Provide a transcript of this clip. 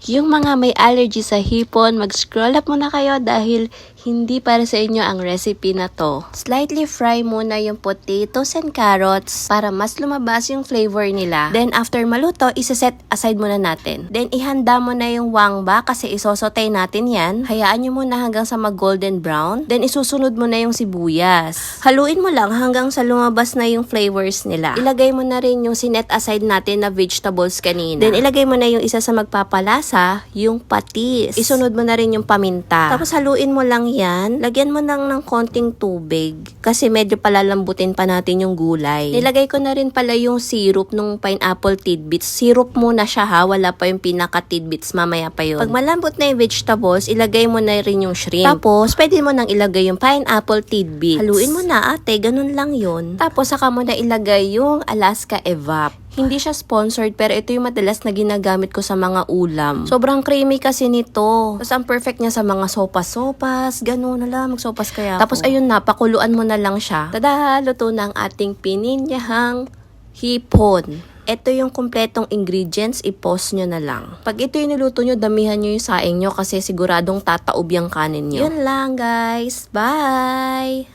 Yung mga may allergy sa hipon, mag-scroll up muna kayo dahil hindi para sa inyo ang recipe na to. Slightly fry muna yung potatoes and carrots para mas lumabas yung flavor nila. Then after maluto, isa-set aside muna natin. Then ihanda mo na yung wangba kasi isosotay natin yan. Hayaan nyo muna hanggang sa mag-golden brown. Then isusunod mo na yung sibuyas. Haluin mo lang hanggang sa lumabas na yung flavors nila. Ilagay mo na rin yung sinet aside natin na vegetables kanina. Then ilagay mo na yung isa sa magpapalasa, yung patis. Isunod mo na rin yung paminta. Tapos haluin mo lang yan. Lagyan mo lang ng konting tubig kasi medyo palalambutin pa natin yung gulay. Nilagay ko na rin pala yung syrup nung pineapple tidbits. Syrup muna siya ha, wala pa yung pinaka tidbits, mamaya pa yun. Pag malambot na yung vegetables, ilagay mo na rin yung shrimp. Tapos, pwede mo nang ilagay yung pineapple tidbits. Haluin mo na ate, ganun lang yun. Tapos, saka mo na ilagay yung Alaska Evap. Hindi siya sponsored pero ito yung madalas na ginagamit ko sa mga ulam. Sobrang creamy kasi nito. Tapos ang perfect niya sa mga sopas-sopas. Ganun na lang, magsopas kaya ako. Tapos ayun na, pakuluan mo na lang siya. Tada! Luto na ang ating pininyahang hipon. Ito yung kumpletong ingredients, i-pause nyo na lang. Pag ito yung niluto nyo, damihan nyo yung saing nyo kasi siguradong tataob yung kanin nyo. Yun lang guys. Bye!